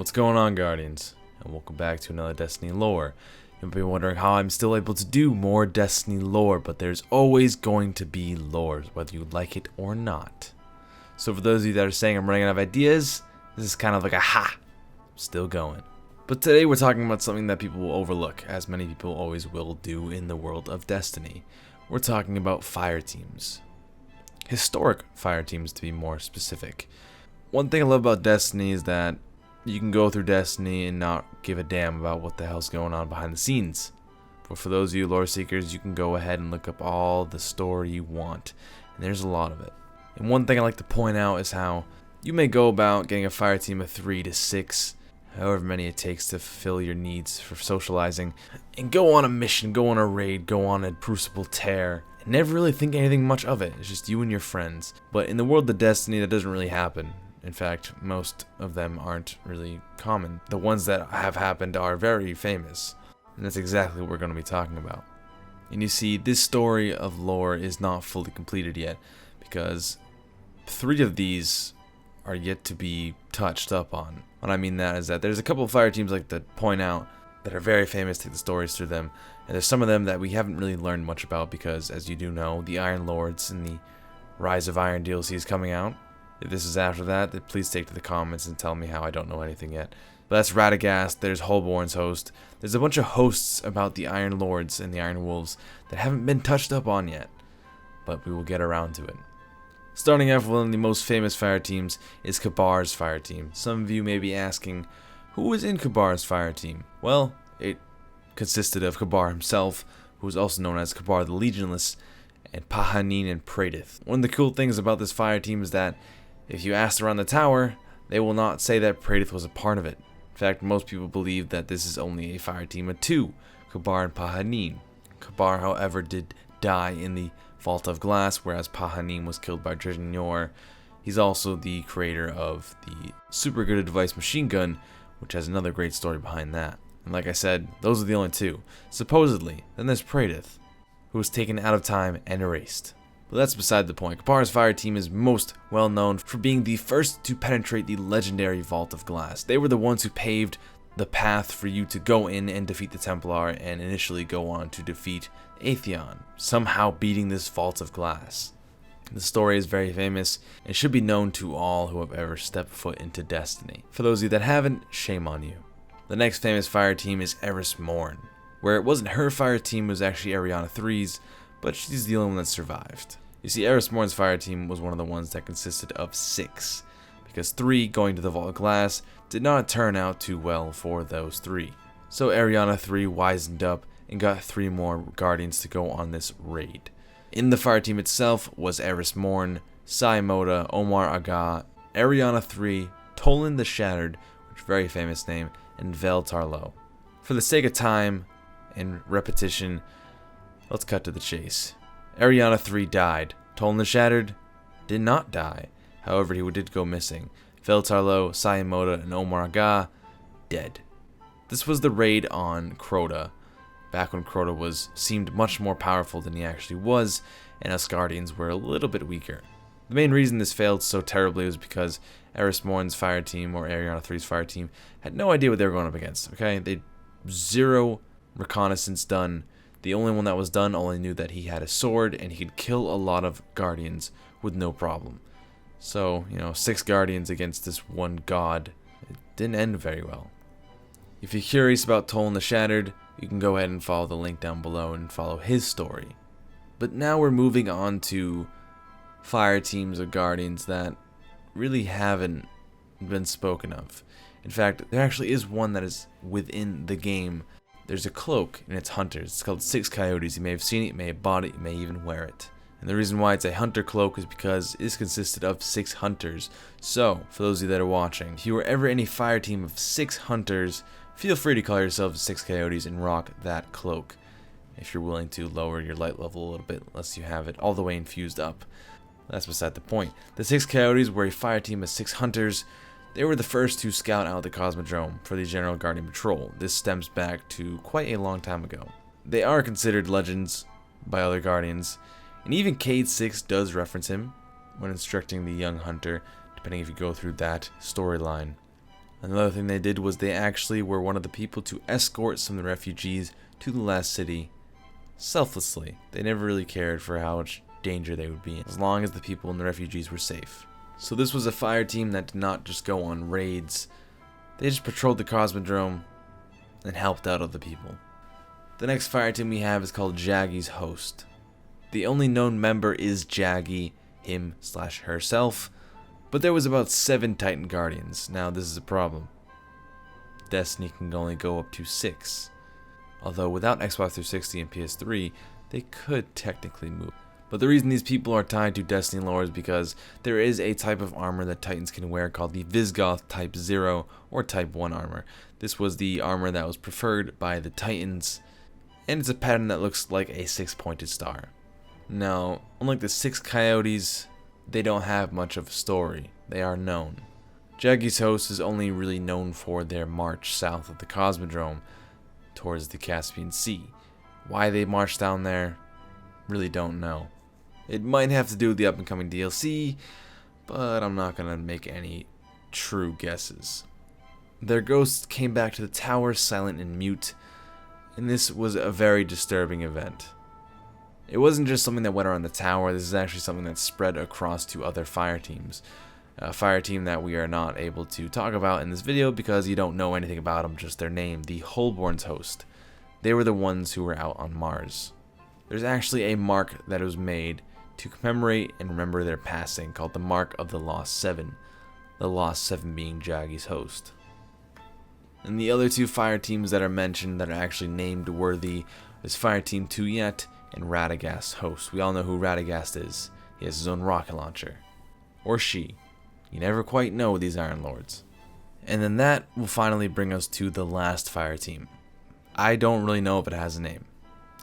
What's going on, Guardians? And welcome back to another Destiny lore. You'll be wondering how I'm still able to do more Destiny lore, but there's always going to be lore, whether you like it or not. So for those of you that are saying I'm running out of ideas, this is kind of like a ha! Still going. But today we're talking about something that people will overlook, as many people always will do in the world of Destiny. We're talking about Fireteams. Historic Fireteams, to be more specific. One thing I love about Destiny is that you can go through Destiny and not give a damn about what the hell's going on behind the scenes. But for those of you lore seekers, you can go ahead and look up all the story you want, and there's a lot of it. And one thing I like to point out is how you may go about getting a fire team of 3 to 6, however many it takes to fulfill your needs for socializing, and go on a mission, go on a raid, go on a crucible tear, and never really think anything much of it. It's just you and your friends. But in the world of Destiny, that doesn't really happen. In fact, most of them aren't really common. The ones that have happened are very famous, and that's exactly what we're going to be talking about. And you see, this story of lore is not fully completed yet, because 3 of these are yet to be touched up on. What I mean that is that there's a couple of fire teams like to point out that are very famous, take the stories through them, and there's some of them that we haven't really learned much about because, as you do know, the Iron Lords and the Rise of Iron DLC is coming out. If this is after that, then please take to the comments and tell me how I don't know anything yet. But that's Radagast, there's Holborn's host. There's a bunch of hosts about the Iron Lords and the Iron Wolves that haven't been touched up on yet, but we will get around to it. Starting off with one of the most famous fire teams is Kabar's fire team. Some of you may be asking, who was in Kabar's fire team? Well, it consisted of Kabar himself, who was also known as Kabar the Legionless, and Pahanin and Pradith. One of the cool things about this fire team is that if you ask around the tower, they will not say that Pradith was a part of it. In fact, most people believe that this is only a fire team of 2, Kabar and Pahanin. Kabar, however, did die in the Vault of Glass, whereas Pahanin was killed by Dredgenyor. He's also the creator of the super good advice machine gun, which has another great story behind that. And like I said, those are the only 2, supposedly. Then there's Pradith, who was taken out of time and erased. But that's beside the point. Kabar's fire team is most well known for being the first to penetrate the legendary Vault of Glass. They were the ones who paved the path for you to go in and defeat the Templar and initially go on to defeat Atheon, somehow beating this Vault of Glass. The story is very famous and should be known to all who have ever stepped foot into Destiny. For those of you that haven't, shame on you. The next famous fire team is Eris Morn, where it wasn't her fire team, it was actually Ariana 3's, but she's the only one that survived. You see, Eris Morn's fire team was one of the ones that consisted of 6, because 3 going to the Vault of Glass did not turn out too well for those 3. So Ariana 3 wisened up and got 3 more Guardians to go on this raid. In the fire team itself was Eris Morn, Saimoda, Omar Aga, Ariana 3, Tolan the Shattered, which is a very famous name, and Vel Tarlo. For the sake of time and repetition, let's cut to the chase. Ariana 3 died. Tolan the Shattered did not die. However, he did go missing. Vel Tarlo, Saimoda, and Omar Aga, dead. This was the raid on Crota, back when Crota seemed much more powerful than he actually was, and us Guardians were a little bit weaker. The main reason this failed so terribly was because Eris Morn's fire team, or Ariana 3's fire team, had no idea what they were going up against, okay? They 0 reconnaissance done. The only one that was done only knew that he had a sword and he could kill a lot of Guardians with no problem. So, 6 Guardians against this one god, it didn't end very well. If you're curious about Tolan the Shattered, you can go ahead and follow the link down below and follow his story. But now we're moving on to fire teams of Guardians that really haven't been spoken of. In fact, there actually is one that is within the game. There's a cloak and it's hunters. It's called 6 Coyotes. You may have seen it, you may have bought it, you may even wear it. And the reason why it's a hunter cloak is because it is consisted of 6 hunters. So, for those of you that are watching, if you were ever in a fire team of 6 hunters, feel free to call yourselves 6 Coyotes and rock that cloak. If you're willing to lower your light level a little bit, unless you have it all the way infused up. That's beside the point. The 6 Coyotes were a fire team of 6 hunters. They were the first to scout out the Cosmodrome for the General Guardian Patrol. This stems back to quite a long time ago. They are considered legends by other Guardians, and even Cade 6 does reference him when instructing the young hunter, depending if you go through that storyline. Another thing they did was they actually were one of the people to escort some of the refugees to the last city selflessly. They never really cared for how much danger they would be in, as long as the people and the refugees were safe. So this was a fire team that did not just go on raids. They just patrolled the Cosmodrome and helped out other people. The next fire team we have is called Jaggies Host. The only known member is Jaggy, him/herself, but there was about 7 Titan Guardians. Now this is a problem. Destiny can only go up to 6. Although without Xbox 360 and PS3, they could technically move. But the reason these people are tied to Destiny lore is because there is a type of armor that Titans can wear called the Visgoth Type 0 or Type 1 armor. This was the armor that was preferred by the Titans, and it's a pattern that looks like a 6-pointed star. Now, unlike the 6 Coyotes, they don't have much of a story. They are known. Jaggies Hosts is only really known for their march south of the Cosmodrome towards the Caspian Sea. Why they marched down there, really don't know. It might have to do with the up-and-coming DLC, but I'm not going to make any true guesses. Their ghosts came back to the tower silent and mute, and this was a very disturbing event. It wasn't just something that went around the tower, this is actually something that spread across to other fire teams. A fire team that we are not able to talk about in this video because you don't know anything about them, just their name, the Holborn's Host. They were the ones who were out on Mars. There's actually a mark that was made to commemorate and remember their passing called the Mark of the Lost 7. The Lost 7 being Jaggies Host. And the other 2 fire teams that are mentioned that are actually named worthy is Fireteam Tuyet and Radagast Host. We all know who Radagast is. He has his own rocket launcher. Or she. You never quite know with these Iron Lords. And then that will finally bring us to the last fire team. I don't really know if it has a name.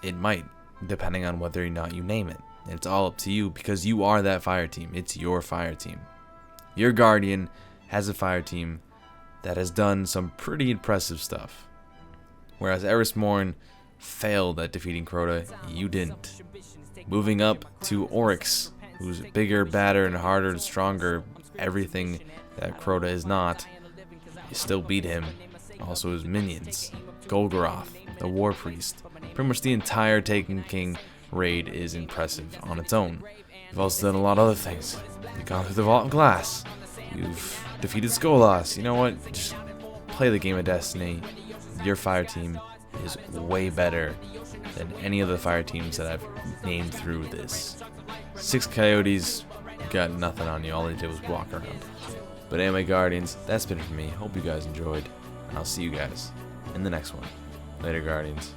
It might, depending on whether or not you name it. It's all up to you because you are that fire team. It's your fire team. Your Guardian has a fire team that has done some pretty impressive stuff. Whereas Eris Morn failed at defeating Crota, you didn't. Moving up to Oryx, who's bigger, badder, and harder and stronger, everything that Crota is not, you still beat him. Also his minions, Golgoroth, the War Priest. Pretty much the entire Taken King raid is impressive on its own. You've also done a lot of other things. You've gone through the Vault of Glass. You've defeated Skolas. You know what? Just play the game of Destiny. Your fire team is way better than any of the fire teams that I've named through this. 6 Coyotes got nothing on you. All they did was walk around. But anyway, Guardians, that's been it for me. Hope you guys enjoyed, and I'll see you guys in the next one. Later, Guardians.